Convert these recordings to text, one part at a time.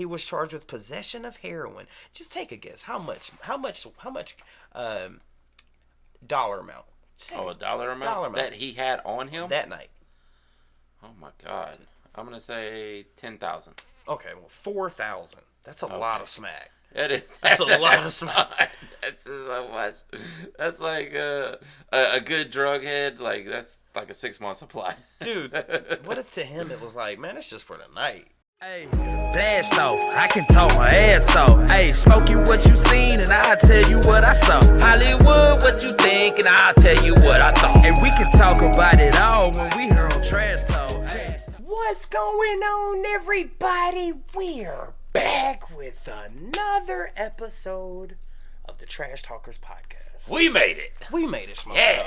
He was charged with possession of heroin. Just take a guess. How much dollar amount? A dollar amount that he had on him that night. Oh my God. I'm going to say 10,000. Okay, well, 4,000. That's a lot of smack. It is. That's a lot of smack. That's so much. That's like a good drug head. Like, that's like a 6-month supply. Dude, what if to him it was like, man, it's just for the night? Hey, blast off, I can talk my ass off. Hey, Smokey, what you seen, and I'll tell you what I saw. Hollywood, what you think, and I'll tell you what I thought. And we can talk about it all when we here on Trash Talk. Hey. What's going on, everybody? We're back with another episode of the Trash Talkers podcast. We made it. We made it, Smokey. Yeah.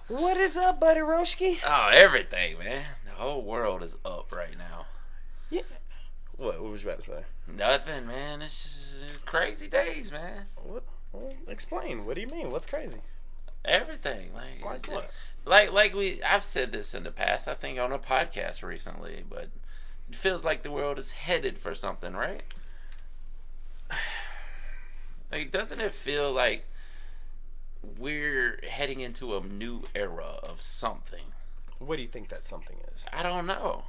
What is up, buddy Roshki? Oh, everything, man. The whole world is up right now. Yeah. What was you about to say? Nothing, man. It's just crazy days, man. What? Well, explain. What do you mean? What's crazy? Everything. Like what? I've said this in the past, I think on a podcast recently, but it feels like the world is headed for something, right? Like, doesn't it feel like we're heading into a new era of something? What do you think that something is? I don't know.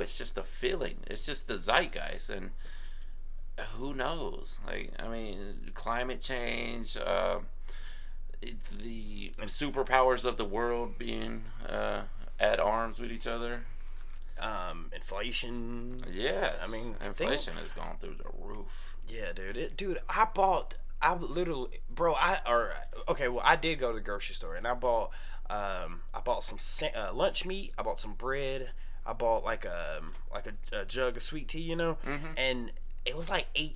It's just a feeling. It's just the zeitgeist, and who knows? Like, I mean, climate change, the superpowers of the world being at arms with each other. Inflation. Yes. I mean, inflation has gone through the roof. Yeah, dude. I did go to the grocery store and I bought some lunch meat. I bought some bread. I bought like a jug of sweet tea, and it was like $8.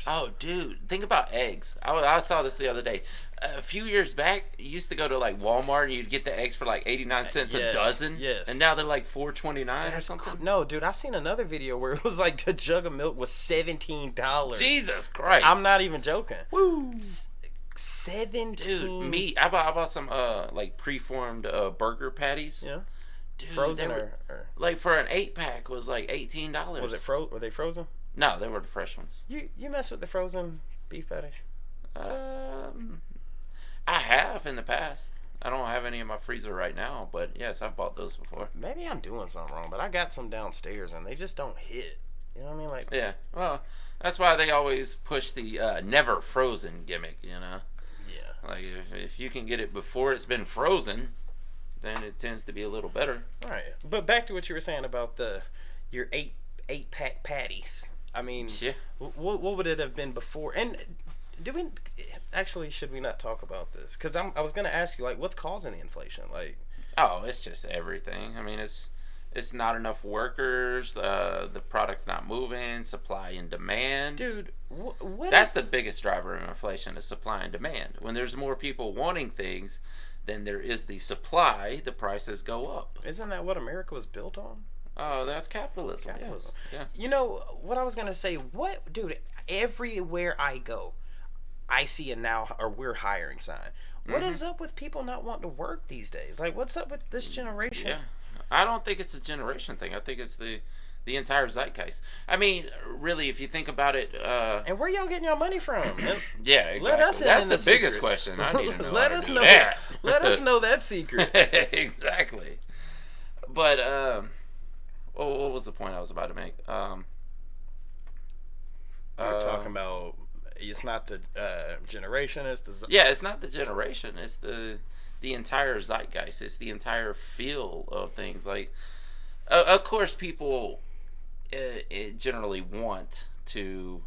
Oh, dude, think about eggs. I saw this the other day. A few years back, you used to go to like Walmart and you'd get the eggs for like 89 cents a dozen. Yes. And now they're like $4.29 or something. No, dude, I seen another video where it was like the jug of milk was $17. Jesus Christ! I'm not even joking. Woo! 17. Dude, meat. I bought some like preformed burger patties. Yeah. Dude, frozen or like for an 8-pack was like $18. Was it Were they frozen? No, they were the fresh ones. You mess with the frozen beef patties? I have in the past. I don't have any in my freezer right now, but yes, I've bought those before. Maybe I'm doing something wrong, but I got some downstairs and they just don't hit. You know what I mean? Like, yeah. Well, that's why they always push the never frozen gimmick. Yeah. Like if you can get it before it's been frozen, then it tends to be a little better. All right. But back to what you were saying about your 8-pack patties. I mean, yeah. What would it have been before? And should we not talk about this? Because I was going to ask you, like, what's causing the inflation? Like, oh, it's just everything. I mean, it's not enough workers. The product's not moving. Supply and demand. Dude, that's the biggest driver of inflation is supply and demand. When there's more people wanting things than there is the supply, the prices go up. Isn't that what America was built on? Oh, that's capitalism. Yes. Yeah. You know what I was gonna say? Dude? Everywhere I go, I see a we're hiring sign. What is up with people not wanting to work these days? Like, what's up with this generation? Yeah, I don't think it's a generation thing. I think it's the entire zeitgeist. I mean, really, if you think about it. And where y'all getting your money from? Yeah, exactly. Let us That's the biggest secret. question. I need to know. Let us know. That. Let us know that secret. Exactly. But what was the point I was about to make? We're talking about it's not the generation. It's the it's not the generation. It's the entire zeitgeist. It's the entire feel of things. Like, of course, people generally want to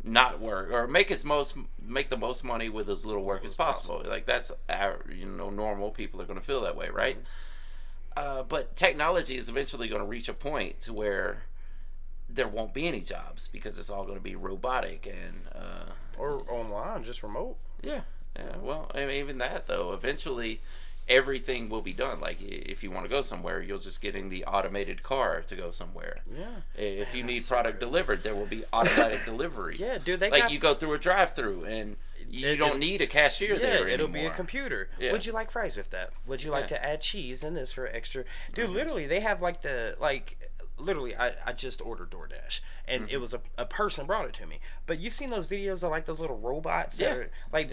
not work or make the most money with as little work as possible. Like, that's normal. People are going to feel that way, right? But technology is eventually going to reach a point to where there won't be any jobs because it's all going to be robotic and or online, just remote. Yeah. Well, I mean, even that though, eventually everything will be done. Like, if you want to go somewhere, you'll just get in the automated car to go somewhere. Yeah. If you need product delivered, there will be automatic deliveries. Yeah, dude. You go through a drive-through and you don't need a cashier there anymore. It'll be a computer. Yeah. Would you like fries with that? Would you like to add cheese in this for extra? Dude, literally, they have literally, I just ordered DoorDash, and it was a person brought it to me. But you've seen those videos of like those little robots that are like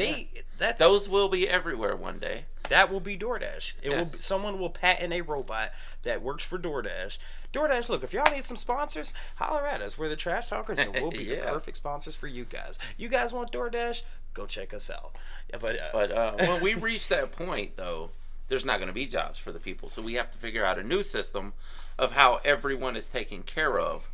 those will be everywhere one day. That will be DoorDash. Someone will patent a robot that works for DoorDash. DoorDash, look, if y'all need some sponsors, holler at us. We're the Trash Talkers, and we'll be the perfect sponsors for you guys. You guys want DoorDash? Go check us out. Yeah, but when we reach that point, though, there's not going to be jobs for the people. So we have to figure out a new system of how everyone is taken care of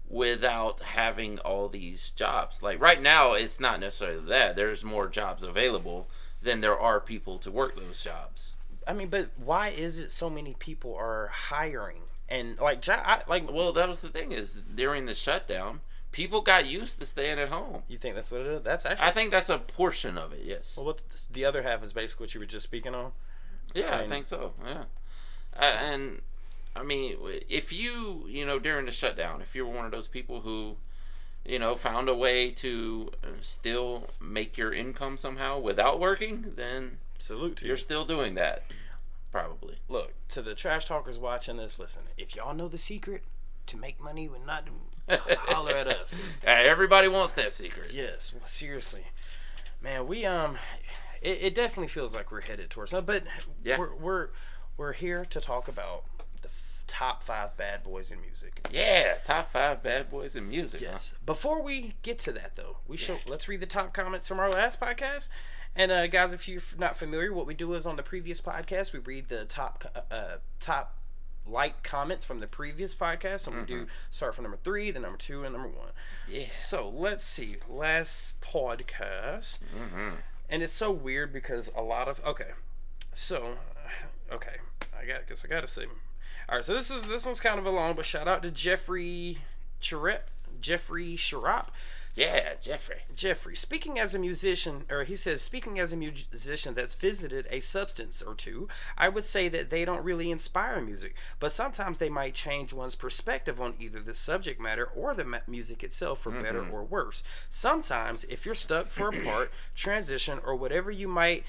without having all these jobs. Like right now, it's not necessarily that. There's more jobs available than there are people to work those jobs. I mean, but why is it so many people are hiring? And well, that was the thing is during the shutdown, people got used to staying at home. You think that's what it is? That's actually. I think that's a portion of it. Yes. Well, the other half is basically what you were just speaking on. Yeah, I think so. Yeah, and I mean, if you during the shutdown, if you're one of those people who, found a way to still make your income somehow without working, then salute to you. You're still doing that. Probably. Look, to the Trash Talkers watching this, listen, if y'all know the secret to make money with not holler at us. Everybody wants that secret. Yes, well, seriously. Man, we it definitely feels like we're headed towards something, but we're here to talk about the top 5 bad boys in music. Yeah, top 5 bad boys in music. Yes. Huh? Before we get to that though, let's read the top comments from our last podcast. And guys, if you're not familiar, what we do is on the previous podcast, we read the top like comments from the previous podcast, and we do start from number 3, then number 2, and number 1. Yeah. So let's see, last podcast, and it's so weird because a lot of I gotta say, all right. So this one's kind of a long, but shout out to Jeffrey Sharap. Yeah, Jeffrey. Speaking as a musician that's visited a substance or two, I would say that they don't really inspire music, but sometimes they might change one's perspective on either the subject matter or the music itself for better or worse. Sometimes, if you're stuck for a part, transition, or whatever, you might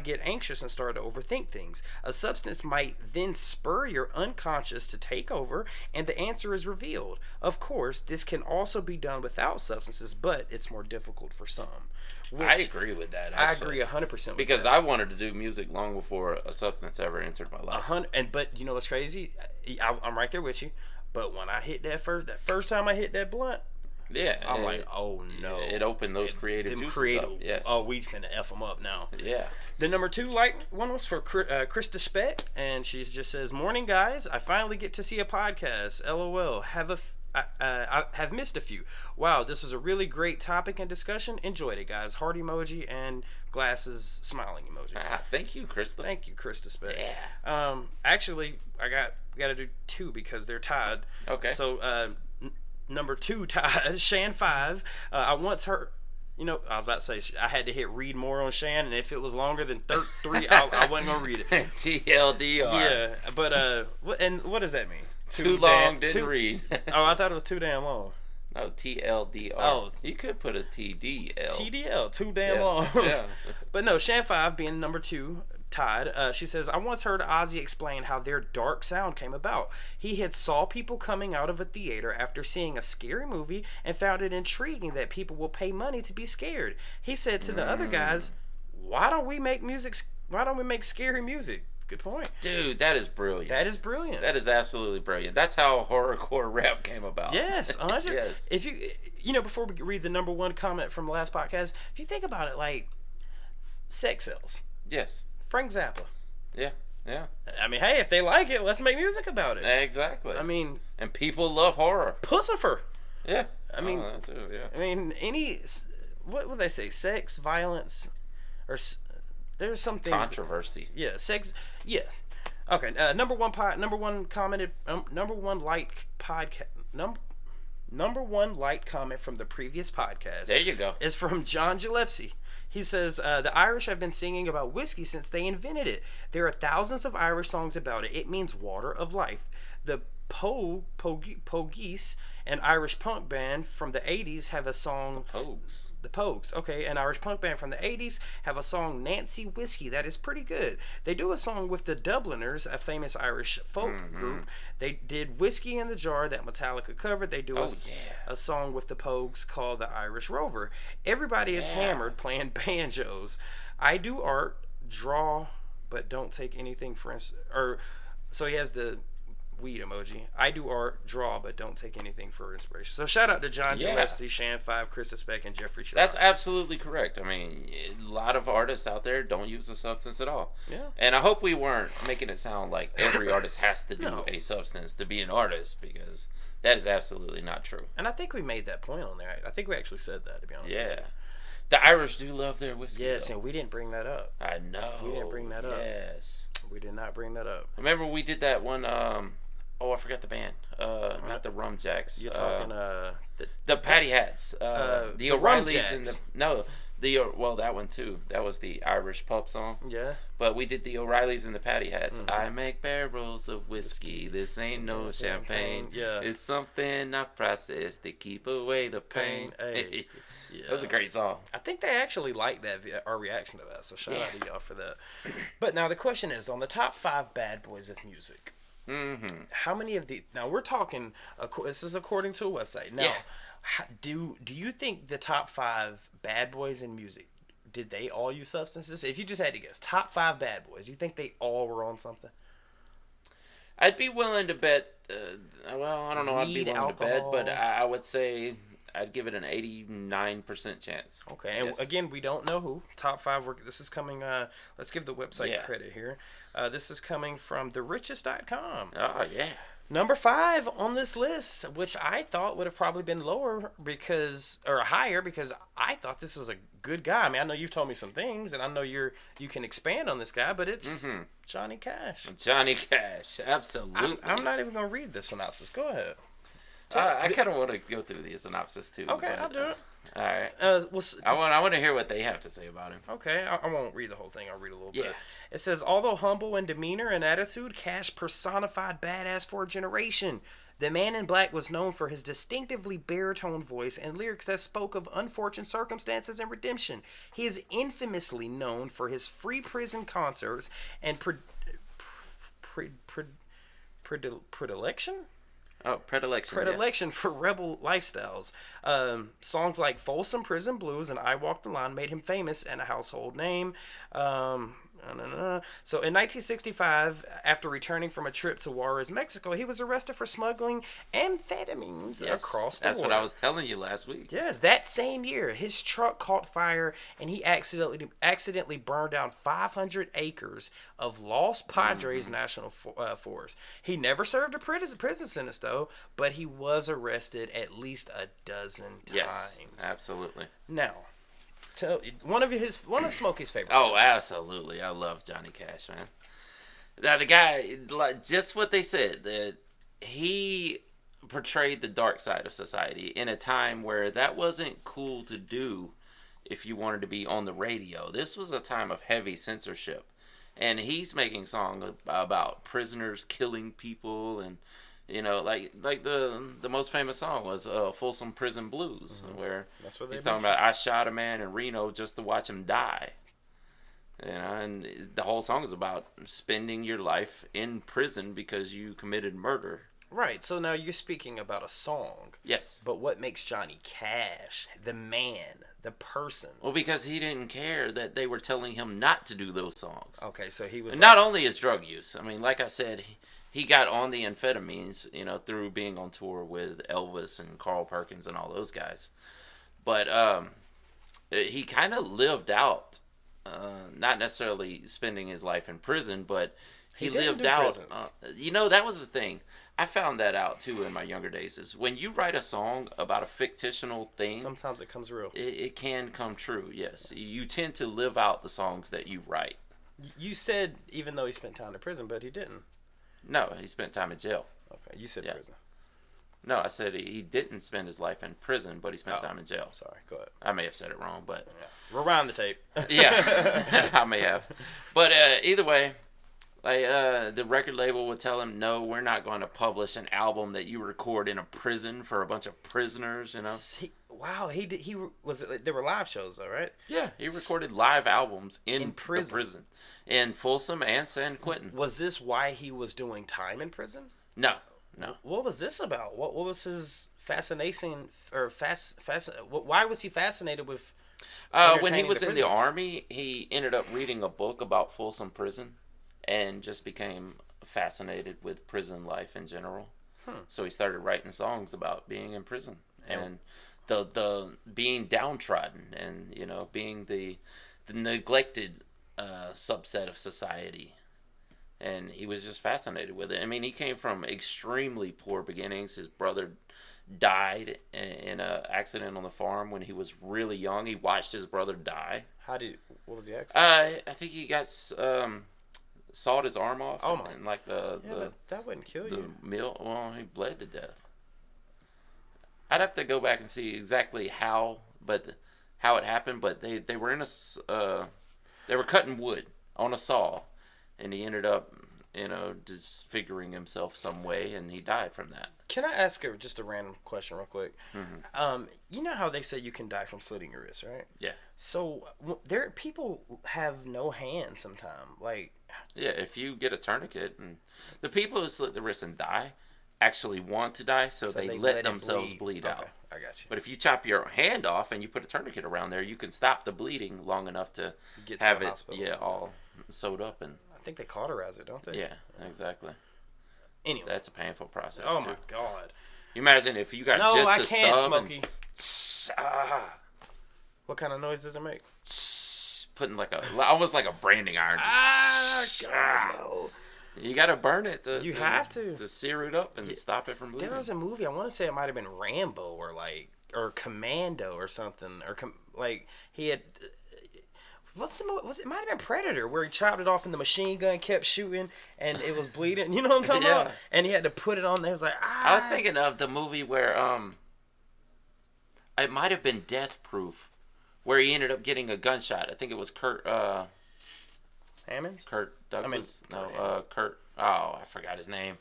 get anxious and start to overthink things. A substance might then spur your unconscious to take over, and the answer is revealed. Of course, this can also be done without substances, but it's more difficult for some. I agree with that. Actually. I agree 100% with because that. I wanted to do music long before a substance ever entered my life. But you know what's crazy? I'm right there with you. But when I hit that first time I hit that blunt, yeah, I'm like, oh no! It opened those creative juices up. Yes. Oh, we finna F them up now. Yeah. The number 2 one was for Krista Speck, and she just says, "Morning guys, I finally get to see a podcast. LOL. I have missed a few. Wow, this was a really great topic and discussion. Enjoyed it, guys. Heart emoji and glasses smiling emoji. Thank you, Krista. Thank you, Krista Speck. Yeah. Actually, I got to do 2 because they're tied. Okay. So number 2 tied Shan 5. I once heard. I was about to say I had to hit read more on Shan, and if it was longer than 3, I wasn't gonna read it. TLDR. Yeah, but what does that mean? Too long, didn't read. Oh, I thought it was too damn long. No, TLDR. Oh, you could put a TDL. TDL, too damn long. Yeah. But no, Shan 5 being number 2. Tied. She says, I once heard Ozzy explain how their dark sound came about. He had saw people coming out of a theater after seeing a scary movie and found it intriguing that people will pay money to be scared. He said to the other guys, why don't we make scary music? Good point. Dude, that is brilliant. That is brilliant. That is absolutely brilliant. That's how horrorcore rap came about. Yes, 100. Yes. If before we read the number 1 comment from the last podcast, if you think about it, like sex sells. Yes. Frank Zappa. Yeah. I mean, hey, if they like it, let's make music about it. Exactly. I mean, and people love horror. Pussifer. Yeah. I mean, that too, yeah. I mean, what would they say? Sex, violence, or there's some things. Controversy. Yeah, sex. Yes. Okay. Number one commented. Number 1 like podcast. Number 1 like comment from the previous podcast. There you go. Is from John Gillespie. He says, the Irish have been singing about whiskey since they invented it. There are thousands of Irish songs about it. It means water of life. The Pogues, an Irish punk band from the 80s, have a song. Pogues. The Pogues, okay, an Irish punk band from the 80s, have a song, Nancy Whiskey, that is pretty good. They do a song with the Dubliners, a famous Irish folk group. They did Whiskey in the Jar that Metallica covered. They do a song with the Pogues called The Irish Rover. Everybody is hammered playing banjos. I do art, draw, but don't take anything for instance. So he has the weed emoji. I do art, draw, but don't take anything for inspiration. So shout out to John Gillespie, Shan 5, Chris Speck, and Jeffrey Shaw. That's absolutely correct. I mean, a lot of artists out there don't use a substance at all. Yeah. And I hope we weren't making it sound like every artist has to do a substance to be an artist, because that is absolutely not true. And I think we made that point on there. I think we actually said that, to be honest with you. The Irish do love their whiskey. Yes, and we didn't bring that up. I know. We didn't bring that up. Yes. We did not bring that up. Remember we did that one, I forgot the band. Not the Rum Jacks. You're talking the Patty Hats. The O'Reillys and that one too. That was the Irish pub song. Yeah. But we did the O'Reillys and the Patty Hats. I make barrels of whiskey. This ain't no champagne. Yeah. It's something I process to keep away the pain. Hey. Yeah. That was a great song. I think they actually liked that, our reaction to that. So shout out to y'all for that. But now the question is, on the top 5 bad boys of music, how many of the? Now we're talking. This is according to a website. Now, do you think the top 5 bad boys in music, did they all use substances? If you just had to guess, top 5 bad boys, you think they all were on something? I'd be willing to bet. I don't know. I'd be willing alcohol. to bet, but I would say I'd give it an 89% chance. Okay, and again, we don't know who. Top 5. This is coming. Let's give the website credit here. This is coming from therichest.com. Oh, yeah. Number 5 on this list, which I thought would have probably been higher because I thought this was a good guy. I mean, I know you've told me some things, and I know you can expand on this guy, but it's Johnny Cash. Johnny Cash, absolutely. I'm not even going to read the synopsis. Go ahead. I kind of want to go through the synopsis too. Okay, I'll do it. All right. I want to hear what they have to say about him. Okay, I won't read the whole thing. I'll read a little bit. It says, although humble in demeanor and attitude, Cash personified badass for a generation. The Man in Black was known for his distinctively baritone voice and lyrics that spoke of unfortunate circumstances and redemption. He is infamously known for his free prison concerts and predilection? Oh, predilection for rebel lifestyles. Songs like Folsom Prison Blues and I Walk the Line made him famous and a household name. So in 1965, after returning from a trip to Juarez, Mexico, he was arrested for smuggling amphetamines across the That's border. What I was telling you last week. Yes, that same year, his truck caught fire and he accidentally burned down 500 acres of Los Padres National Forest. He never served a prison sentence, though, but he was arrested at least a dozen times. Yes, absolutely. Now, one of Smokey's favorite. Oh, absolutely! I love Johnny Cash, man. Now the guy, just what they said, that he portrayed the dark side of society in a time where that wasn't cool to do. If you wanted to be on the radio, this was a time of heavy censorship, and he's making songs about prisoners killing people and. Like the most famous song was Folsom Prison Blues, where That's what he's talking about, I shot a man in Reno just to watch him die. And the whole song is about spending your life in prison because you committed murder. Right, so now you're speaking about a song. Yes. But what makes Johnny Cash, the man, the person? Well, because he didn't care that they were telling him not to do those songs. Okay, so he was... Not only his drug use. I mean, like I said... He got on the amphetamines, through being on tour with Elvis and Carl Perkins and all those guys. But he kind of lived out, not necessarily spending his life in prison, but he lived out. That was the thing. I found that out, too, in my younger days, is when you write a song about a fictional thing... Sometimes it comes real. It can come true, yes. You tend to live out the songs that you write. You said even though he spent time in prison, but he didn't. No, he spent time in jail. Okay, you said prison. No, I said he didn't spend his life in prison, but he spent time in jail. Sorry, go ahead. I may have said it wrong, but... Yeah. Rewind the tape. Yeah, I may have. But either way, Like, the record label would tell him, no, we're not going to publish an album that you record in a prison for a bunch of prisoners, you know? Wow, he did. There were live shows though, right? Yeah, he recorded live albums in prison. The prison. In Folsom and San Quentin. Was this why he was doing time in prison? No. What was this about? What was his fascination, or why was he fascinated with when he was in the Army, he ended up reading a book about Folsom Prison and just became fascinated with prison life in general. So he started writing songs about being in prison and the being downtrodden and, you know, being the neglected subset of society. And he was just fascinated with it. I mean, he came from extremely poor beginnings. His brother died in an accident on the farm when he was really young. He watched his brother die. What was the accident? I think he got sawed his arm off. Oh my! And like but that wouldn't kill you. He bled to death. I'd have to go back and see exactly how it happened. But they were in they were cutting wood on a saw, and he ended up, you know, disfiguring himself some way, and he died from that. Can I ask just a random question real quick? Mm-hmm. You know how they say you can die from slitting your wrist, right? Yeah. So people have no hands sometimes. Like, yeah, if you get a tourniquet, and the people who slit the wrist and die actually want to die, so they let themselves bleed out. I got you. But if you chop your hand off and you put a tourniquet around there, you can stop the bleeding long enough to get have to the it hospital. All sewed up. And I think they cauterize it, don't they? Yeah, exactly. Anyway, that's a painful process. Oh my God! You imagine if you got no, just I the can't, stub Smokey. And, what kind of noise does it make? Putting like almost like a branding iron. God, no. You gotta burn it. You have to sear it up and stop it from bleeding. There was a movie, I want to say it might have been Rambo or Commando or something, or he had. What's the movie? It might have been Predator, where he chopped it off and the machine gun kept shooting and it was bleeding. You know what I'm talking about? And he had to put it on there. It was like, I was thinking of the movie where it might have been Death Proof, where he ended up getting a gunshot. I think it was Kurt Hammonds? Kurt Douglas? Kurt. Oh, I forgot his name.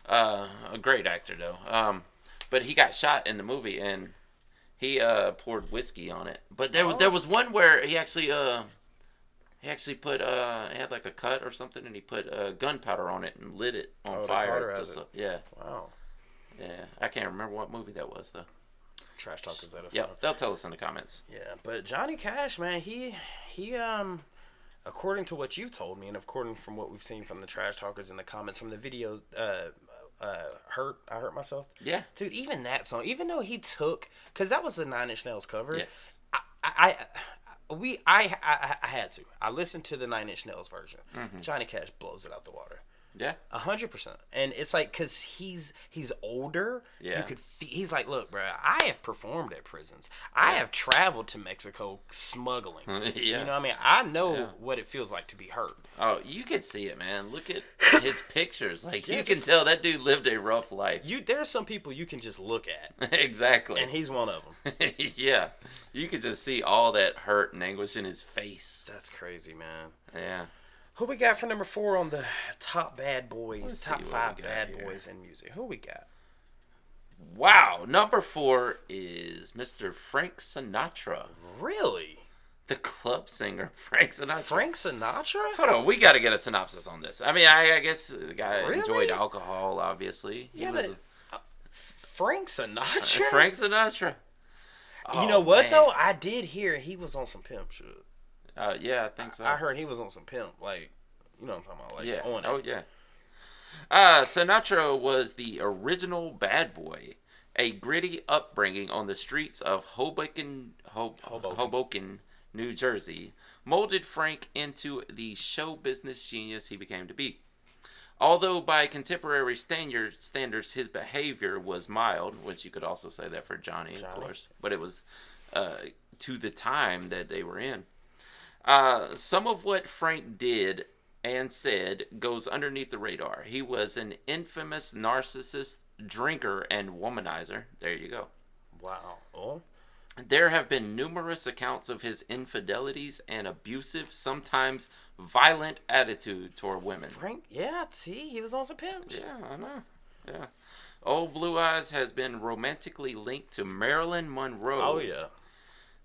A great actor though. But he got shot in the movie and he poured whiskey on it. But there was one where he actually put he had like a cut or something, and he put gunpowder on it and lit it on fire. Yeah. Wow. Yeah, I can't remember what movie that was though. Trash talkers that. Yeah, they'll tell us in the comments. Yeah, but Johnny Cash, man, he according to what you've told me, and according from what we've seen from the trash talkers in the comments from the videos, I hurt myself. Yeah, dude. Even that song, even though he took, because that was a Nine Inch Nails cover. Yes. I had to. I listened to the Nine Inch Nails version. Mm-hmm. Johnny Cash blows it out the water. Yeah, 100%. And it's like, cause he's older. Yeah, you could. He's like, look, bro. I have performed at prisons. I have traveled to Mexico smuggling. Yeah, you know what I mean. I know what it feels like to be hurt. Oh, you can see it, man. Look at his pictures. Like you can tell that dude lived a rough life. There's some people you can just look at. Exactly. And he's one of them. Yeah, you can just see all that hurt and anguish in his face. That's crazy, man. Yeah. Who we got for number 4 on the top bad boys, top 5 bad boys in music? Who we got? Wow, number 4 is Mr. Frank Sinatra. Really? The club singer, Frank Sinatra. Frank Sinatra? Hold on, we got to get a synopsis on this. I mean, I guess the guy enjoyed alcohol, obviously. Yeah, but Frank Sinatra? Frank Sinatra. You know what, though? I did hear he was on some pimp shit. Yeah, I think so. I heard he was on some pimp, like, you know what I'm talking about, like, on it. Oh, yeah. Sinatra was the original bad boy, a gritty upbringing on the streets of Hoboken, New Jersey, molded Frank into the show business genius he became to be. Although by contemporary standards, his behavior was mild, which you could also say that for Johnny, of course, but it was to the time that they were in. Some of what Frank did and said goes underneath the radar. He was an infamous narcissist, drinker, and womanizer. There you go. Wow. Oh. There have been numerous accounts of his infidelities and abusive, sometimes violent attitude toward women. Frank, yeah, see, he was on some pimps. Yeah, I know. Yeah. Old Blue Eyes has been romantically linked to Marilyn Monroe. Oh, yeah.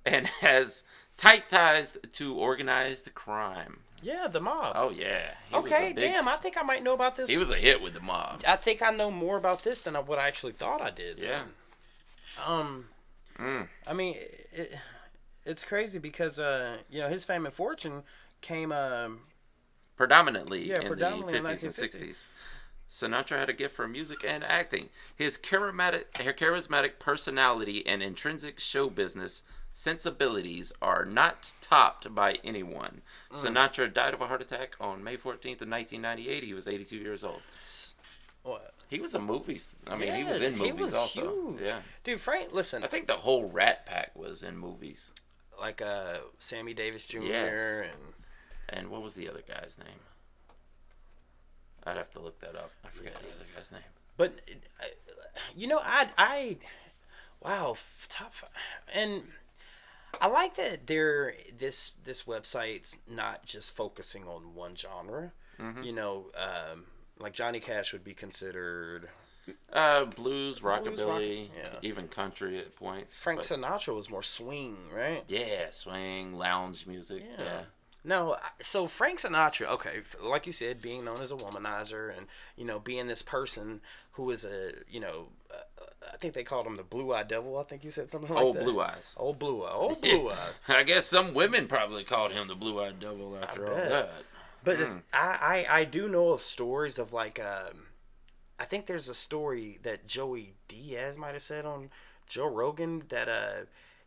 And has tight ties to organized crime. Yeah, the mob. Oh, yeah. Okay, damn, I think I might know about this. He was a hit with the mob. I think I know more about this than what I actually thought I did. Yeah. I mean, it's crazy because, his fame and fortune came... predominantly in predominantly the 50s and 60s. Sinatra had a gift for music and acting. His charismatic personality and intrinsic show business sensibilities are not topped by anyone. Sinatra died of a heart attack on May 14th of 1998. He was 82 years old. What? He was in movies. I mean, he was in movies he was also. Huge. Yeah. Dude, Frank, listen. I think the whole Rat Pack was in movies. Like Sammy Davis Jr. Yes. And what was the other guy's name? I'd have to look that up. I forget the other guy's name. But, wow, top five. And I like that this website's not just focusing on one genre. Mm-hmm. Like Johnny Cash would be considered blues, rockabilly, yeah. even country at points. Frank Sinatra was more swing, right? Yeah, swing, lounge music. Yeah. No, so Frank Sinatra, okay, like you said, being known as a womanizer and, being this person who is I think they called him the Blue-Eyed Devil. I think you said something like that. Blue Eyes. Old Blue Eyes. I guess some women probably called him the Blue-Eyed Devil after all that. But I do know of stories of like, I think there's a story that Joey Diaz might have said on Joe Rogan that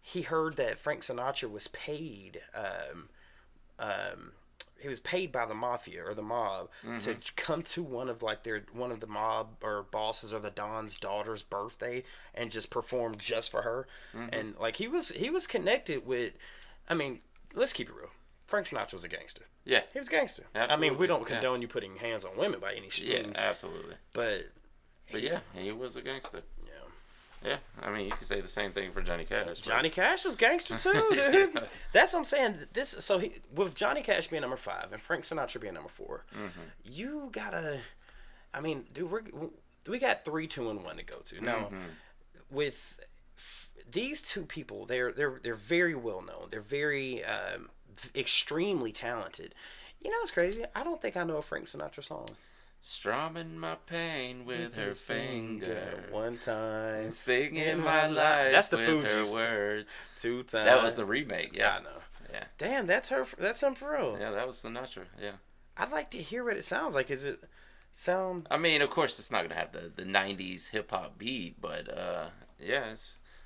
he heard that Frank Sinatra was paid. He was paid by the mafia or the mob to come to one of the mob or bosses or the Don's daughter's birthday and just perform just for her. And like he was connected with, I mean, let's keep it real. Frank Sinatra was a gangster. Yeah. He was a gangster. Absolutely. I mean, we don't condone you putting hands on women by any means. Yeah, absolutely. But yeah, he was a gangster. Yeah. Yeah, I mean, you could say the same thing for Johnny Cash. Johnny Cash was gangster too, dude. That's what I'm saying. With Johnny Cash being number 5 and Frank Sinatra being number 4, you gotta. I mean, dude, we got 3, 2, and 1 to go to now. With these two people, they're very well known. They're very extremely talented. You know what's crazy? I don't think I know a Frank Sinatra song. Strumming my pain with her finger. One time. Singing my life. That's the with Fugees. her words. 2 times. That was the remake, yeah. I know. Yeah. Damn, that's him for real. Yeah, that was Sinatra, yeah. I'd like to hear what it sounds like. Is it sound... I mean, of course, it's not going to have the 90s hip-hop beat, but, yeah,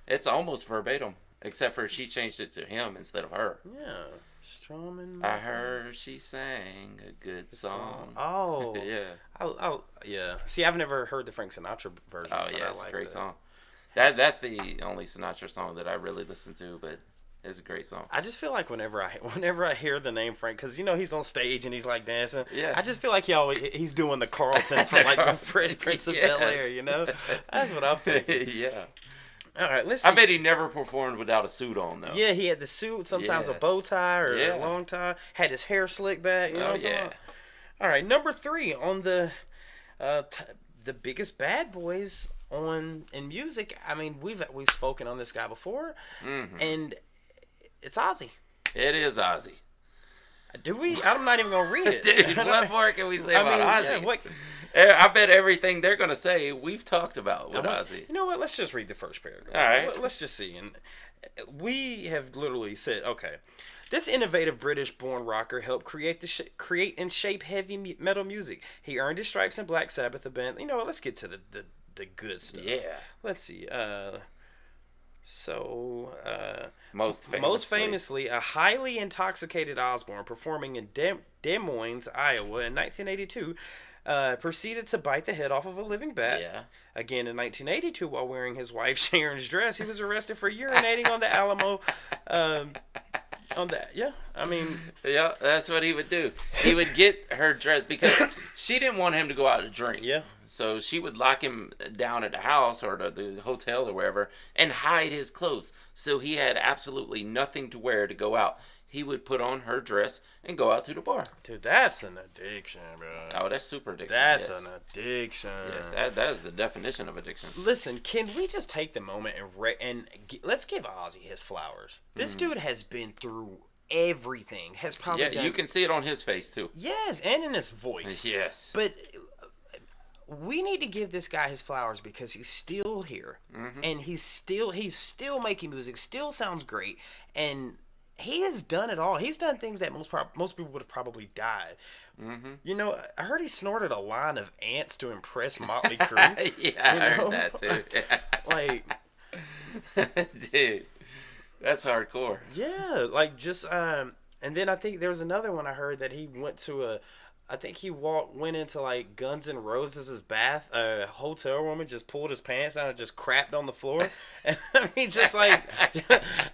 it's almost verbatim. Except for she changed it to him instead of her. Yeah. Strumming. I heard she sang a good song. Oh. Yeah. Yeah. See, I've never heard the Frank Sinatra version. Oh, yeah, it's a great song. That's the only Sinatra song that I really listen to, but it's a great song. I just feel like whenever I hear the name Frank, because he's on stage and he's like dancing. Yeah. I just feel like he's doing the Carlton from like the Fresh Prince of Bel-Air. That's what I'm thinking. Yeah. All right, let's see. I bet he never performed without a suit on, though. Yeah, he had the suit, sometimes a bow tie or a long tie. Had his hair slicked back. You know what I'm talking about? All right, number 3 on the biggest bad boys in music. I mean, we've spoken on this guy before, and it's Ozzy. It is Ozzy. Do we? I'm not even gonna read it. Dude, what more can we say about Ozzy? Yeah, what? I bet everything they're going to say we've talked about with Ozzy. You know what? Let's just read the first paragraph. All right. Let's just see. And we have literally said, okay, this innovative British-born rocker helped create and shape heavy metal music. He earned his stripes in Black Sabbath, a band. You know what? Let's get to the good stuff. Yeah. Let's see. Most famously, a highly intoxicated Osbourne performing in Des Moines, Iowa in 1982, proceeded to bite the head off of a living bat. Yeah. Again in 1982, while wearing his wife Sharon's dress, he was arrested for urinating on the Alamo. Yeah, that's what he would do. He would get her dress because she didn't want him to go out to drink. Yeah. So she would lock him down at the house or the hotel or wherever and hide his clothes. So he had absolutely nothing to wear to go out. He would put on her dress and go out to the bar. Dude, that's an addiction, bro. Oh, that's super addiction. That's an addiction. Yes, that is the definition of addiction. Listen, can we just take the moment and let's give Ozzy his flowers. This dude has been through everything. Has probably done, you can see it on his face too. Yes, and in his voice. Yes. But we need to give this guy his flowers because he's still here, and he's still making music. Still sounds great, and he has done it all. He's done things that most people would have probably died. You know, I heard he snorted a line of ants to impress Motley Crue. Yeah, I heard that too. Like, dude, that's hardcore. Yeah, like just and then I think there was another one I heard that he went to went into like Guns N' Roses' bath. A hotel woman just pulled his pants down and just crapped on the floor. And I mean, just like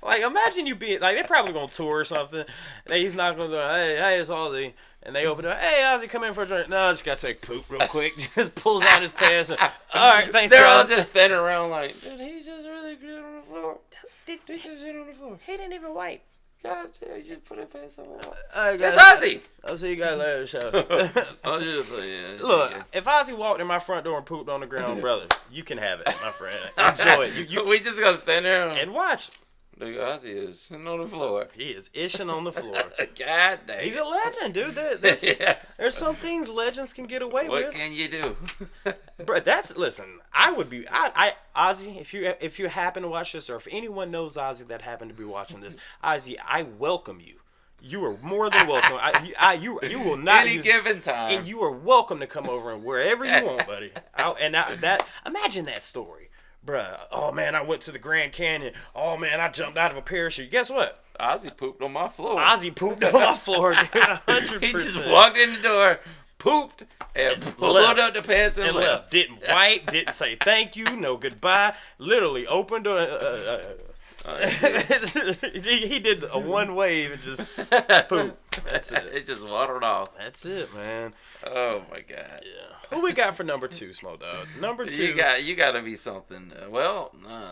imagine you being like, they're probably gonna tour or something. And he's not gonna go, hey, it's Ozzy. And they open it, hey, Ozzy, come in for a drink. No, I just gotta take poop real quick. Just pulls out his pants. And, all right, thanks. They're all just standing around like, dude, he's just really good on the floor. He didn't even wipe. God damn, you just put his pants on. It's Ozzy. I'll see you guys later, show. Look, if Ozzy walked in my front door and pooped on the ground, brother, you can have it, my friend. Enjoy it. We just gonna stand there and watch. Look, Ozzy is sitting on the floor. He is ishing on the floor. God dang. He's a legend, dude. There's some things legends can get away with. What can you do? Bro, listen, Ozzy, if you happen to watch this, or if anyone knows Ozzy that happened to be watching this, Ozzy, I welcome you. You are more than welcome. You will not any given time. And you are welcome to come over and wherever you want, buddy. Imagine that story. Bruh, oh man, I went to the Grand Canyon. Oh man, I jumped out of a parachute. Guess what? Ozzy pooped on my floor. Ozzy pooped on my floor, dude, 100%. He just walked in the door, pooped, and pulled up the pants and left. Didn't wipe, didn't say thank you, no goodbye. Literally opened he did a one wave and just poop. That's it. It just watered off. That's it, man. Oh my God. Yeah. Who we got for number 2, Smoke Dog? Number 2. You got to be something.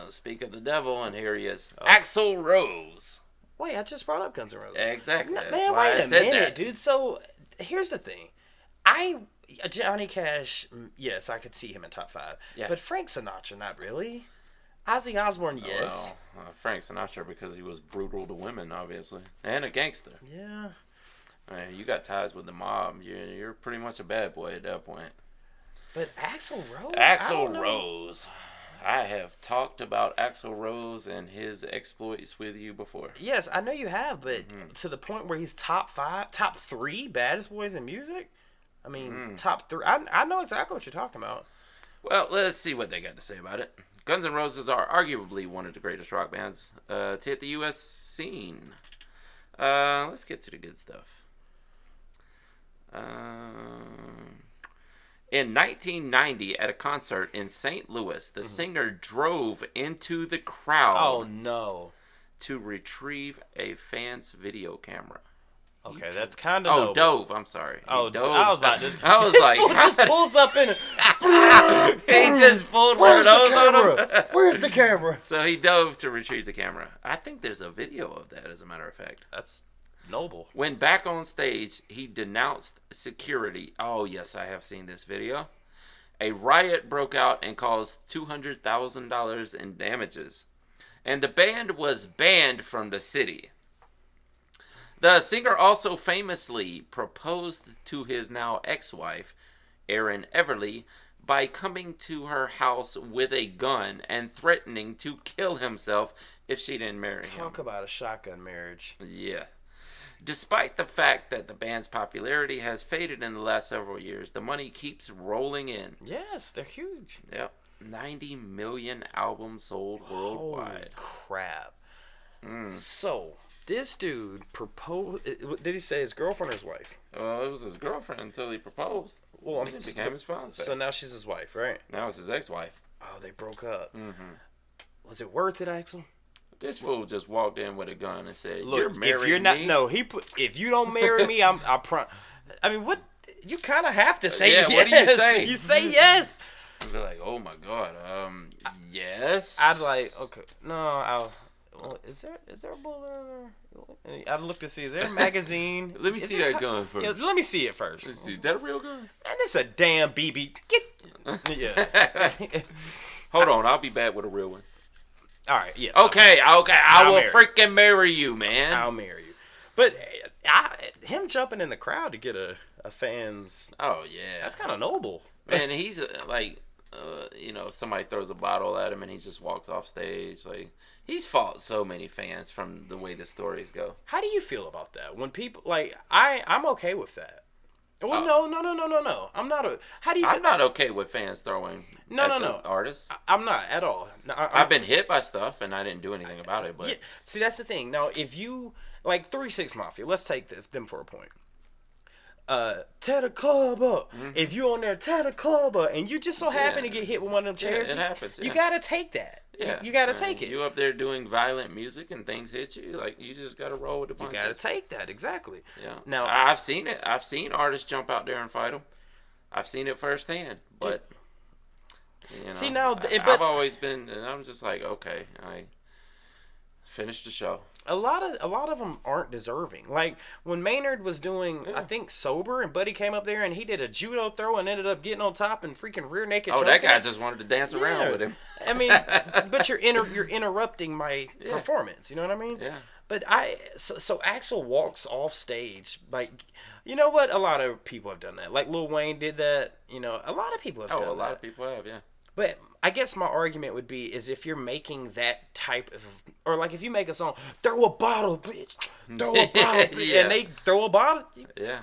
Speak of the devil, and here he is, Axl Rose. Wait, I just brought up Guns N' Roses. Exactly. Man, wait a minute, dude. So here's the thing. Johnny Cash, yes, I could see him in top 5. Yeah. But Frank Sinatra, not really. Ozzy Osbourne, yes. Frank Sinatra, because he was brutal to women, obviously, and a gangster. Yeah. I mean, you got ties with the mob. You're pretty much a bad boy at that point. But Axl Rose? Axl Rose. I have talked about Axl Rose and his exploits with you before. Yes, I know you have, but to the point where he's top 3 baddest boys in music? I mean, top 3. I know exactly what you're talking about. Well, let's see what they got to say about it. Guns N' Roses are arguably one of the greatest rock bands to hit the U.S. scene. Let's get to the good stuff. In 1990, at a concert in St. Louis, the singer drove into the crowd. Oh, no. To retrieve a fan's video camera. Okay, that's kind of noble. Dove. I'm sorry. Dove. I was like, he just pulls up in. He just pulled one of those on him. Where's the camera? So he dove to retrieve the camera. I think there's a video of that, as a matter of fact. That's noble. When back on stage, he denounced security. Oh, yes, I have seen this video. A riot broke out and caused $200,000 in damages. And the band was banned from the city. The singer also famously proposed to his now ex-wife, Erin Everly, by coming to her house with a gun and threatening to kill himself if she didn't marry him. Talk about a shotgun marriage. Yeah. Despite the fact that the band's popularity has faded in the last several years, the money keeps rolling in. Yes, they're huge. Yep. 90 million albums sold worldwide. Holy crap. So, this dude proposed. Did he say his girlfriend or his wife? Well, it was his girlfriend until he proposed. Well, he became his fiance. So now she's his wife, right? Now it's his ex-wife. Oh, they broke up. Mm-hmm. Was it worth it, Axl? This fool just walked in with a gun and said, "Look, you're marrying if you're not, me?" no, if you don't marry me, I mean, what? you kind of have to say yes. What do you say? You say yes. I'd be like, oh my god, yes. I'd like, okay, no, is there a bullet in there? I'd look to see, is there a magazine? Let me see that gun first. Yeah, let me see it first. Let's see, is that a real gun? And it's a damn BB. Yeah. Hold on, I'll be back with a real one. All right, yes. Okay, I will freaking marry you, man. I'll marry you. But him jumping in the crowd to get a fan's... Oh, yeah. That's kind of noble. Man, he's like, if somebody throws a bottle at him and he just walks off stage, like, he's fought so many fans from the way the stories go. How do you feel about that? When people, like, I'm okay with that. Well, no. I'm not. How do you feel? I'm not okay with fans throwing at artists. I'm not at all. No, I've been hit by stuff and I didn't do anything about it. But yeah, see, that's the thing. Now, if you, like 3-6 Mafia, let's take them for a point. Tear the club up. Mm-hmm. If you on there, tear the club up, and you just so happen to get hit with one of them chairs, it happens. You gotta take that. Yeah, you gotta take it. You up there doing violent music and things hit you, like you just gotta roll with the punches. You gotta take that, exactly. Yeah. Now I've seen it. I've seen artists jump out there and fight them. I've seen it firsthand. But see now, I've always been, and I'm just like, okay, I finished the show. A lot of them aren't deserving. Like when Maynard was doing, I think Sober, and Buddy came up there and he did a judo throw and ended up getting on top and freaking rear naked. Oh, that guy just wanted to dance around with him. I mean, but you're interrupting my performance. You know what I mean? Yeah. But so Axel walks off stage like, you know what? A lot of people have done that. Like Lil Wayne did that. You know, a lot of people have done that. Oh, a lot of people have, yeah. But I guess my argument would be is if you're making that type of, or like if you make a song, throw a bottle, bitch, throw a bottle, bitch, and they throw a bottle,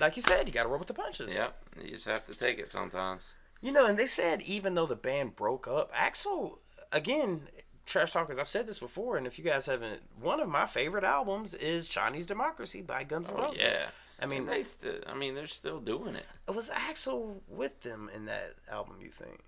like you said, you got to roll with the punches. Yep, you just have to take it sometimes. You know, and they said even though the band broke up, Axl, again, Trash Talkers, I've said this before, and if you guys haven't, one of my favorite albums is Chinese Democracy by Guns N' Roses. Yeah. I mean, they're still doing it. Was Axl with them in that album, you think?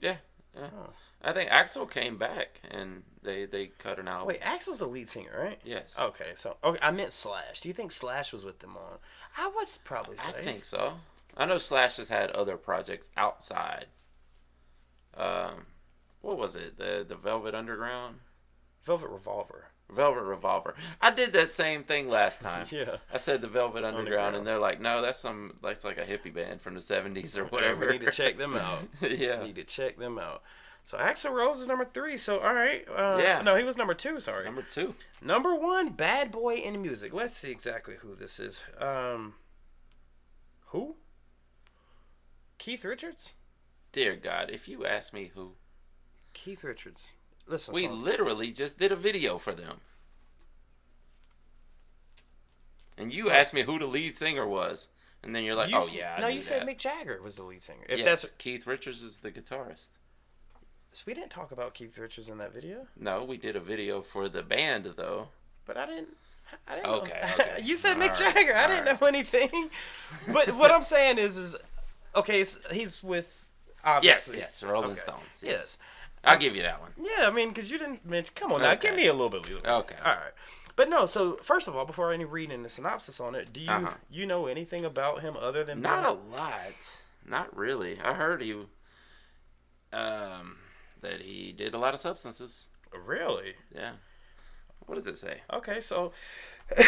Yeah. Yeah. Oh. I think Axl came back and they cut an album. Wait, Axl's the lead singer, right? Yes. Okay, so I meant Slash. Do you think Slash was with them on? I would probably say. I think so. I know Slash has had other projects outside. What was it? The Velvet Underground? Velvet Revolver. Velvet Revolver. I did that same thing last time. Yeah. I said the Velvet Underground, and they're like, no, that's like a hippie band from the 70s or whatever. We need to check them out. Yeah. We need to check them out. So Axl Rose is number 3. So, all right. Yeah. No, he was number 2, sorry. Number 2. Number 1, Bad Boy in Music. Let's see exactly who this is. Who? Keith Richards? Dear God, if you ask me who. Keith Richards. Listen, we literally just did a video for them. And you asked me who the lead singer was. And then you're like, you said Mick Jagger was the lead singer. Yes, Keith Richards is the guitarist. So we didn't talk about Keith Richards in that video? No, we did a video for the band, though. But I didn't okay, know. Okay. You said Mick Jagger. I didn't know anything. But what I'm saying is okay, he's with, obviously. Yes, Rolling Stones. Yes. I'll give you that one. Yeah, I mean, because you didn't mention... Come on now, give me a little bit. Okay. All right. But no, so first of all, before I read in the synopsis on it, do you know anything about him other than... Not a lot. Not really. I heard he... that he did a lot of substances. Really? Yeah. What does it say? Okay, so...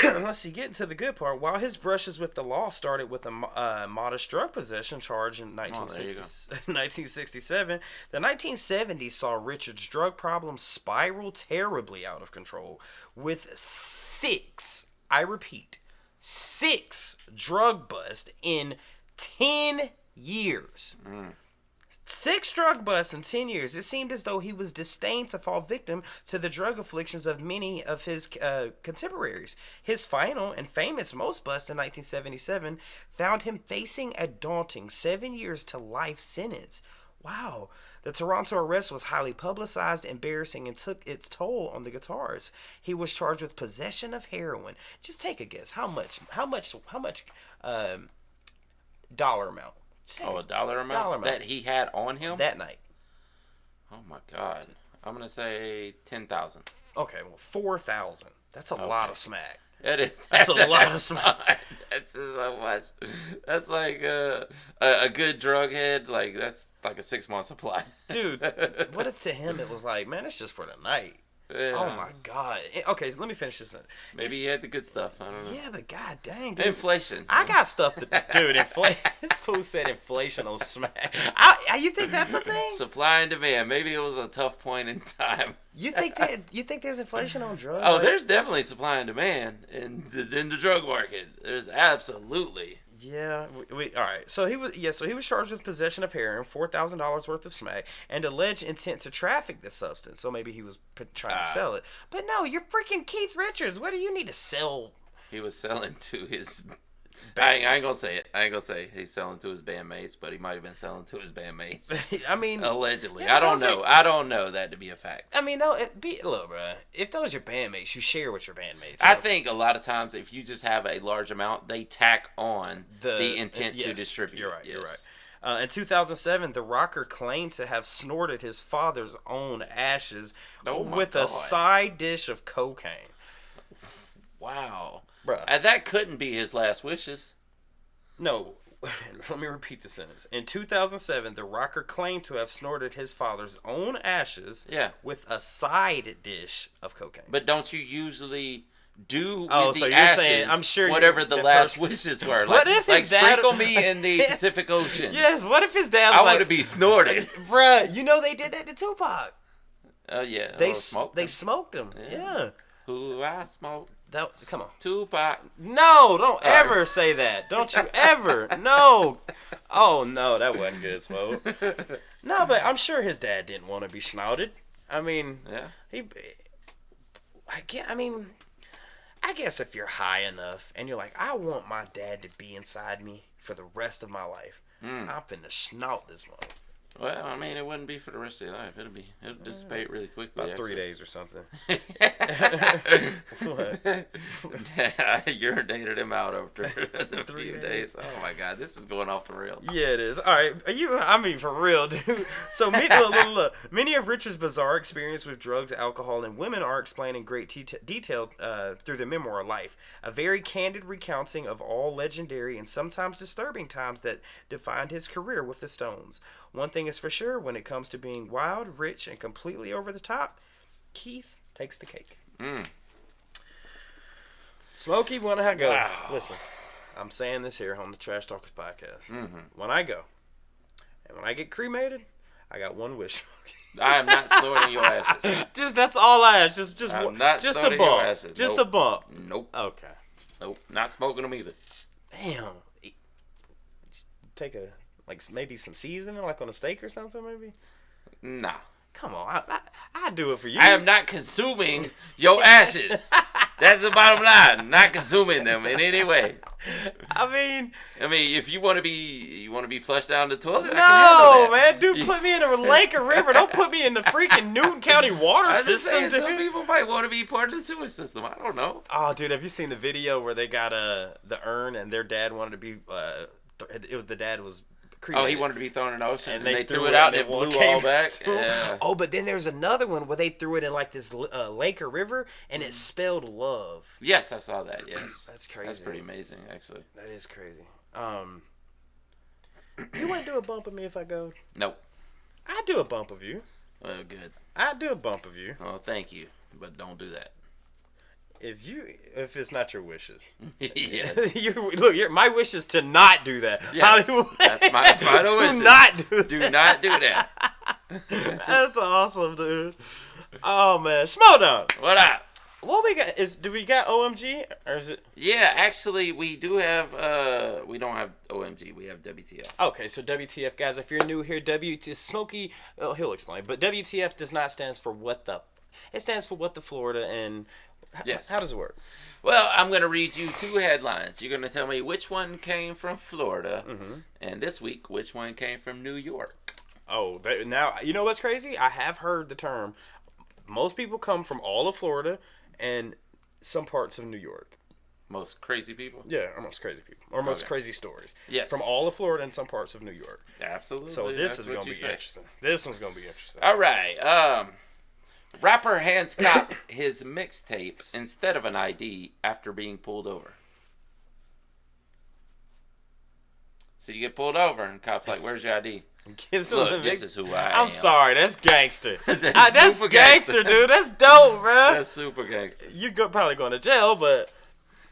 let's see, getting to the good part. While his brushes with the law started with a modest drug possession charge in 1967, the 1970s saw Richard's drug problem spiral terribly out of control with 6 drug busts in 10 years. 6 drug busts in 10 years. It seemed as though he was destined to fall victim to the drug afflictions of many of his contemporaries. His final and famous most bust in 1977 found him facing a daunting 7 years to life sentence. Wow. The Toronto arrest was highly publicized, embarrassing, and took its toll on the guitarist. He was charged with possession of heroin. Just take a guess. How much dollar amount? A dollar amount that he had on him that night. Oh my God! I'm gonna say 10,000. Okay, well 4,000. That's a lot of smack. It is. That's a lot of smoke. That's so much. That's like a good drug head. Like that's like a 6-month supply. Dude, what if to him it was like, man, it's just for the night. Yeah. Oh my God. Okay, so let me finish this. Maybe he had the good stuff. I don't know. Yeah, but god dang, dude. Inflation. I got stuff to dude. This fool said inflation on smack. You think that's a thing? Supply and demand. Maybe it was a tough point in time. You think there's inflation on drugs? Oh, there's definitely supply and demand in the drug market. There's absolutely. Yeah, all right. So he was charged with possession of heroin, $4,000 worth of smack, and alleged intent to traffic the substance. So maybe he was trying to sell it. But no, you're freaking Keith Richards. What do you need to sell? He was selling to his. I ain't gonna say it. I ain't gonna say he's selling to his bandmates, but he might have been selling to his bandmates. I mean, allegedly. Yeah, I don't know. I don't know that to be a fact. I mean, no. Look, bro. If those are your bandmates, you share with your bandmates. I think a lot of times, if you just have a large amount, they tack on the intent to distribute. You're right. Yes. You're right. In 2007, the rocker claimed to have snorted his father's own ashes with a side dish of cocaine. Wow. Bruh. That couldn't be his last wishes. No. Let me repeat the sentence. In 2007, the rocker claimed to have snorted his father's own ashes with a side dish of cocaine. But don't you usually do so the you're ashes saying, I'm sure whatever the last wishes were? What if his dad... sprinkle me in the Pacific Ocean. Yes, what if his dad was I want to be snorted. Bruh, you know they did that to Tupac. Oh, yeah. They smoked him. Yeah. Who I smoked. Come on. Tupac. No, don't ever say that. Don't you ever. No. Oh, no, that wasn't good, Smoke. No, but I'm sure his dad didn't want to be snouted. I mean, I guess if you're high enough and you're like, I want my dad to be inside me for the rest of my life, I'm finna snout this one. Well, I mean, it wouldn't be for the rest of your life. It'll dissipate really quickly. About 3 days or something. What? I urinated him out after a few days. Oh my God, this is going off the rails. Yeah, it is. All right, I mean, for real, dude. So look, many of Richard's bizarre experience with drugs, alcohol, and women are explained in great detail through the memoir Life, a very candid recounting of all legendary and sometimes disturbing times that defined his career with the Stones. One thing is for sure, when it comes to being wild, rich, and completely over the top, Keith takes the cake. Smokey, when I go, listen, I'm saying this here on the Trash Talkers podcast. When I go, and when I get cremated, I got one wish, Smokey. I am not snorting your ashes. That's all I ask. Just a bump. Just a bump. Nope. Okay. Nope. Not smoking them either. Damn. Take maybe some seasoning, like on a steak or something, maybe? Nah. Come on, I do it for you. I am not consuming your ashes. That's the bottom line. Not consuming them in any way. I mean, if you want to be flushed down the toilet. No, man, dude, put me in a lake or river. Don't put me in the freaking Newton County water system. Saying, some people might want to be part of the sewage system. I don't know. Oh, dude, have you seen the video where they got the urn and their dad wanted to be? The dad was. Cremated. Oh, he wanted to be thrown in the ocean, and they threw it out, and it blew all back. Yeah. Oh, but then there's another one where they threw it in like this lake or river, and it spelled love. Yes, I saw that. Yes, that's crazy. That's pretty amazing, actually. That is crazy. You wouldn't do a bump of me if I go? Nope. I'd do a bump of you. Oh, good. I'd do a bump of you. Oh, thank you, but don't do that. If it's not your wishes. Yes. My wish is to not do that. Yes, that's my final wish. Do not do that. That's awesome, dude. Oh man, Schmodown. What up? What we got do we got OMG or is it? Yeah, actually we do have we don't have OMG, we have WTF. Okay, so WTF, guys, if you're new here, Smokey, he'll explain, but WTF does not stand for it stands for what the Florida and yes. How does it work? Well, I'm going to read you 2 headlines. You're going to tell me which one came from Florida, and this week, which one came from New York. Oh, now, you know what's crazy? I have heard the term, most people come from all of Florida and some parts of New York. Most crazy people? Yeah, or most crazy people. Or most crazy stories. Yes. From all of Florida and some parts of New York. Absolutely. So this is going to be interesting. This one's going to be interesting. All right. Rapper hands cop his mixtape instead of an ID after being pulled over. So you get pulled over, and cop's like, "Where's your ID?" Gives him Look, this is who I am. I'm sorry, that's gangster. That's That's super gangster, dude. That's dope, bro. That's super gangster. Probably going to jail, but...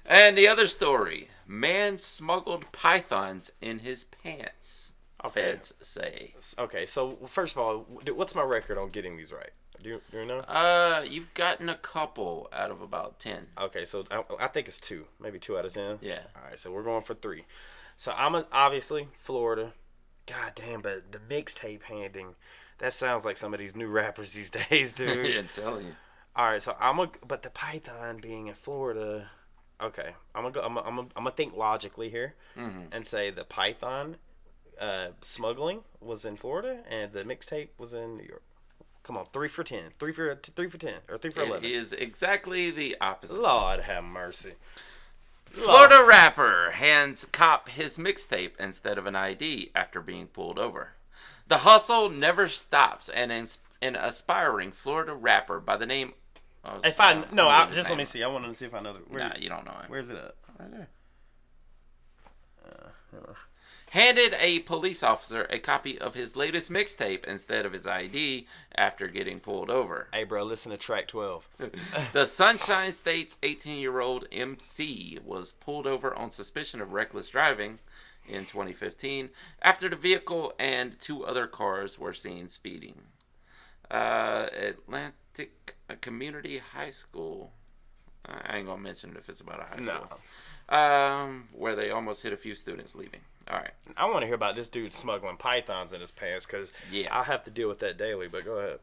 And the other story. Man smuggled pythons in his pants. Okay. Feds say. Okay, so first of all, what's my record on getting these right? Do you know? You've gotten a couple out of about 10. Okay, so I think it's 2. Maybe 2 out of 10? Yeah. All right, so we're going for 3. So obviously, Florida. God damn, but the mixtape handing, that sounds like some of these new rappers these days, dude. Yeah, I'm telling you. All right, so but the python being in Florida, okay, I'm gonna think logically here, and say the python smuggling was in Florida and the mixtape was in New York. Come on, 3 for 10, 3 for 10, or 3 for 11. It is exactly the opposite. Lord have mercy. Florida rapper hands cop his mixtape instead of an ID after being pulled over. The hustle never stops, and an aspiring Florida rapper by the name. Let me see. I want to see if I know Nah, you don't know him. Where's it at? Right there. Handed a police officer a copy of his latest mixtape instead of his ID after getting pulled over. Hey, bro, listen to track 12. The Sunshine State's 18-year-old MC was pulled over on suspicion of reckless driving in 2015 after the vehicle and 2 other cars were seen speeding. Atlantic Community High School. I ain't gonna mention if it's about a high school. No. Where they almost hit a few students leaving. All right. I want to hear about this dude smuggling pythons in his pants because I have to deal with that daily. But go ahead.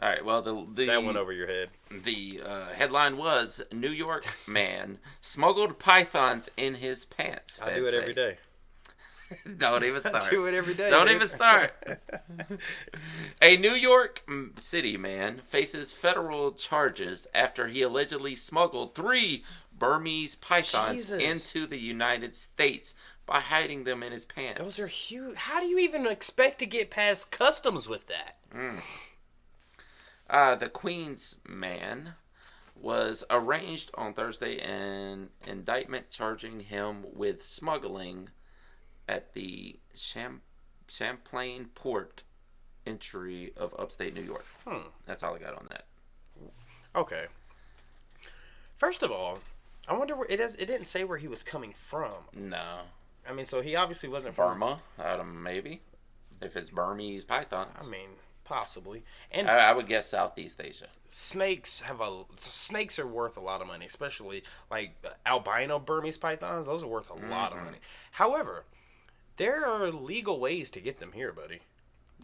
All right. Well, that went over your head. The headline was New York man smuggled pythons in his pants. I do it every day. Don't even start. I do it every day. Don't even start. A New York City man faces federal charges after he allegedly smuggled 3 Burmese pythons into the United States by hiding them in his pants. Those are huge. How do you even expect to get past customs with that? The Queens man was arraigned on Thursday, an indictment charging him with smuggling at the Champlain Port entry of upstate New York. That's all I got on that. Okay. First of all, I wonder where it didn't say where he was coming from. No. I mean, so he obviously wasn't from Burma. Maybe if it's Burmese pythons. I mean, possibly. And I would guess Southeast Asia. Snakes are worth a lot of money, especially like albino Burmese pythons. Those are worth a lot of money. However, there are legal ways to get them here, buddy.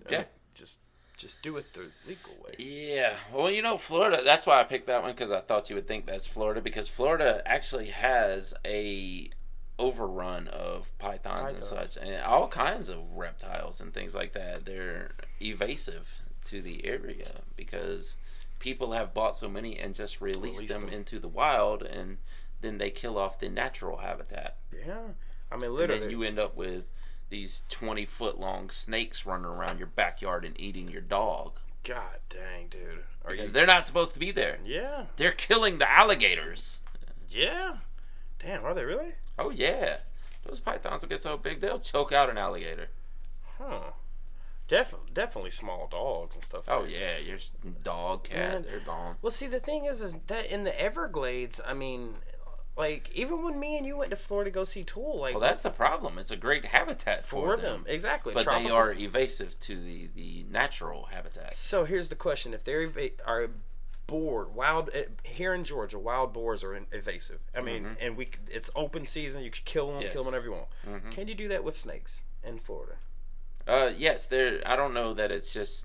Yeah. Just do it the legal way. Yeah. Well, Florida, that's why I picked that one, because I thought you would think that's Florida, because Florida actually has a overrun of pythons and such, and all kinds of reptiles and things like that. They're evasive to the area because people have bought so many and just released them into the wild, and then they kill off the natural habitat. Yeah. I mean, literally. And then you end up with these 20-foot-long snakes running around your backyard and eating your dog. God dang, dude. Because they're not supposed to be there. Yeah. They're killing the alligators. Yeah. Damn, are they really? Oh, yeah. Those pythons will get so big, they'll choke out an alligator. Huh. Definitely small dogs and stuff. Oh, yeah. Your dog, cat, they're gone. Well, see, the thing is that in the Everglades, I mean, like, even when me and you went to Florida to go see Tool, like... Well, that's the problem. It's a great habitat for them. Exactly. But they are evasive to the natural habitat. So here's the question. If they are bored, here in Georgia, wild boars are invasive. I mean, and it's open season. You can kill them whenever you want. Can you do that with snakes in Florida? Yes. I don't know that it's just...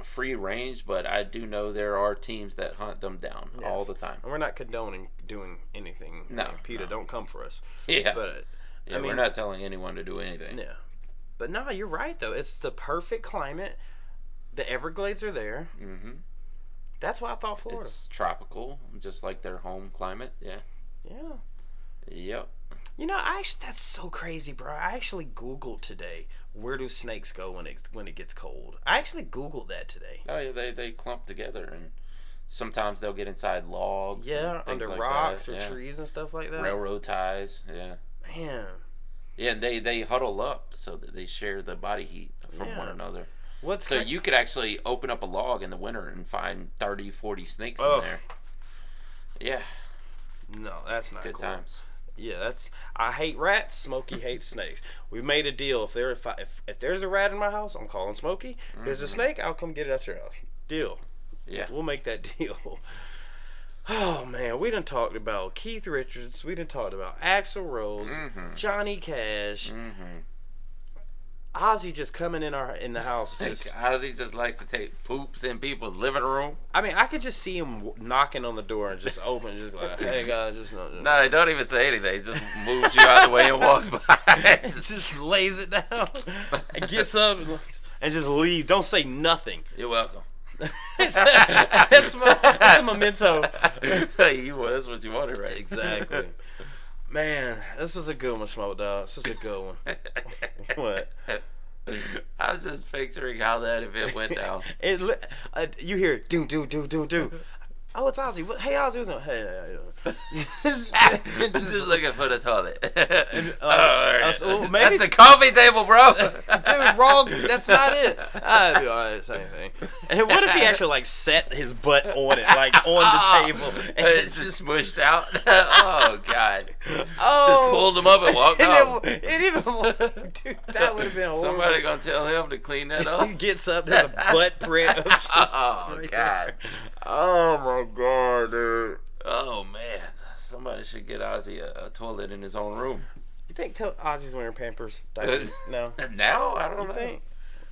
free range, but I do know there are teams that hunt them down all the time. And we're not condoning doing anything. No, PETA, don't come for us. Yeah, but I mean, we're not telling anyone to do anything. Yeah, but no, you're right though. It's the perfect climate. The Everglades are there. That's why I thought Florida. It's tropical, just like their home climate. Yeah. Yeah. Yep. You know, that's so crazy, bro. I actually Googled today, where do snakes go when it gets cold? I actually Googled that today. Oh yeah, they clump together, and sometimes they'll get inside logs. Yeah, and under like rocks that. or trees and stuff like that. Railroad ties. Yeah. Man. Yeah, they huddle up so that they share the body heat from one another. So you could actually open up a log in the winter and find 30, 40 snakes in there. Yeah. No, that's not good cool. Times. Yeah, I hate rats. Smokey hates snakes. We made a deal. If there's a rat in my house, I'm calling Smokey. If there's a snake, I'll come get it at your house. Deal. Yeah. We'll make that deal. Oh man, we done talked about Keith Richards. We done talked about Axl Rose, Johnny Cash. Ozzy just coming in the house. Ozzy just likes to take poops in people's living room. I mean, I could just see him knocking on the door and just open, just like, "Hey guys, just no, he don't even say anything. He just moves you out of the way and walks by. Just lays it down, and gets up and just leaves. Don't say nothing. You're welcome. That's a memento. That's what you wanted, right? Exactly. Man, this was a good one, Smoke Dog. This was a good one. What? I was just picturing how that event went down. You hear doom doom doom doom doom. Oh, it's Ozzy. Hey, Ozzy. What's up? Hey. Just looking for the toilet. Maybe that's a coffee table, bro. Dude, wrong. That's not it. I'd be alright. Same thing. And what if he actually like set his butt on it, like on the table, and it's just smushed out? Oh God! Just pulled him up and walked off. Dude, that would have been horrible. Somebody gonna tell him to clean that up. He gets up. There's a butt print. Oh God! Oh my God, dude. Oh man! Somebody should get Ozzy a toilet in his own room. You think Ozzy's wearing Pampers? Diapers? No. Now I don't know. Think?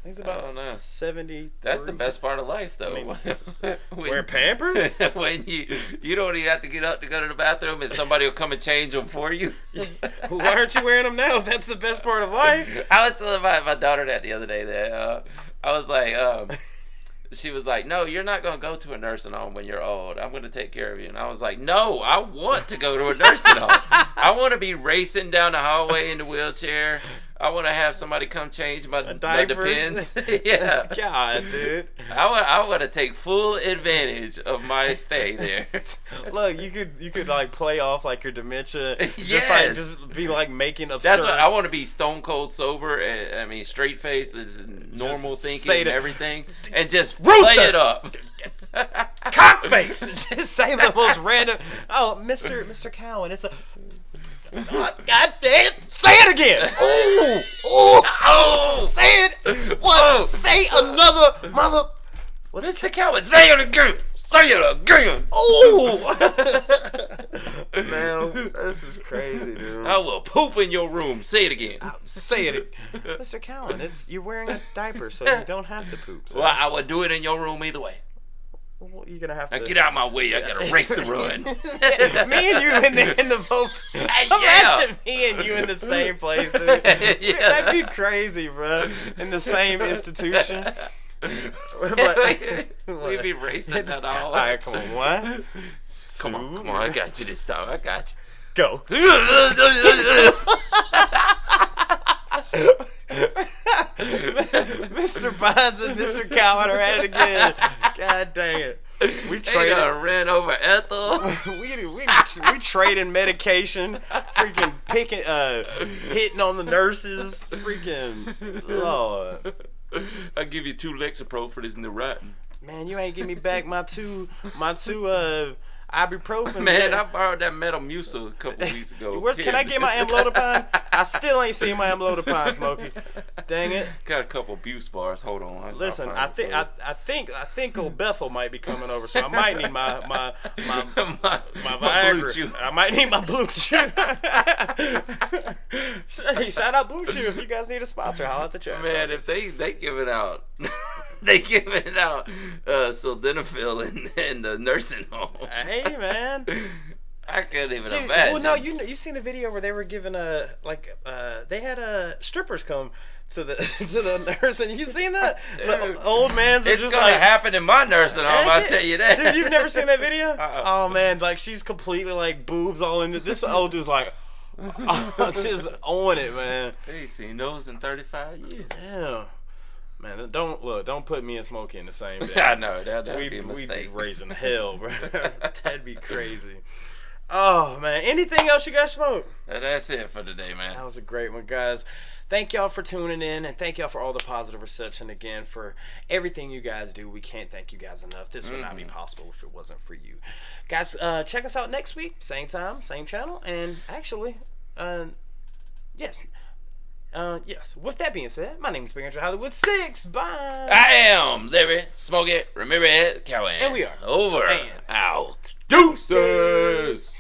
He's about 70. That's the best part of life, though. I mean, wearing Pampers? When you don't even have to get up to go to the bathroom, and somebody will come and change them for you. Why aren't you wearing them now? If that's the best part of life. I was telling my daughter that the other day. That I was like, she was like, "No, you're not gonna go to a nursing home when you're old. I'm gonna take care of you." And I was like, "No, I want to go to a nursing home. I want to be racing down the hallway in the wheelchair. I want to have somebody come change my depends." Yeah. God, dude. I want to take full advantage of my stay there. Look, you could like play off like your dementia. Yes. Just be like making absurd. That's what I want to be, stone cold sober. And, I mean, straight face, is normal thinking and everything, and just play it up. Cockface. Just say the most random. Oh, Mr. Cowan, it's a. God damn it! Say it again! Oh! Say it! What? Say another mother. Mr. Cowan, say it again! Say it again! Oh! Man, this is crazy, dude. I will poop in your room. Say it again. Say it, Mr. Cowan. You're wearing a diaper, so you don't have to poop. So. Well, I would do it in your room either way. Well, you're gonna have to. Now get out of my way. I gotta race the run. Me and you in the folks. Imagine me and you in the same place, dude. Yeah. That'd be crazy, bro. In the same institution. We'd be racing that all. All right, come on. One. Come on. I got you this time. I got you. Go. Mr. Bonds and Mr. Cowan are at it again. God dang it. We traded. Ran over Ethel. we trading medication. Freaking picking, hitting on the nurses. Freaking Lord. I'll give you 2 Lexapro for this neurotin. Man, you ain't give me back my two ibuprofen. Man, I borrowed that Metamucil a couple weeks ago. Can I get my amlodipine? I still ain't seen my amlodipine, Smokey. Dang it. Got a couple Buse bars. Hold on. Listen, I think old Bethel might be coming over, so I might need my Viagra. Chew. I might need my Blue Chew. Hey, shout out Blue Chew if you guys need a sponsor. Holla at the chat. Man, if they giving out. They giving out sildenafil in the nursing home. Hey man, I couldn't even imagine. Well, no, you seen the video where they were giving they had strippers come to the nurse, and you seen that? The old man's it's just gonna happen in my nursing home. I'll tell you that. Dude, you've never seen that video? Oh man, like she's completely like boobs all in this old dude's like. just on it, man. Hey, seen those in 35 years. Yeah. Man, don't put me and Smokey in the same day. I know, that'd be a We'd mistake. be raising hell, bro. That'd be crazy. Oh, man. Anything else you guys smoke? That's it for today, man. That was a great one, guys. Thank y'all for tuning in, and thank y'all for all the positive reception again, for everything you guys do. We can't thank you guys enough. This would not be possible if it wasn't for you. Guys, check us out next week. Same time, same channel. And actually, yes. Yes. With that being said, my name is Smokey and Hollywood 6. Bye. I am Larry Smokey Ramirez Cowan. And we are over and out. Deuces.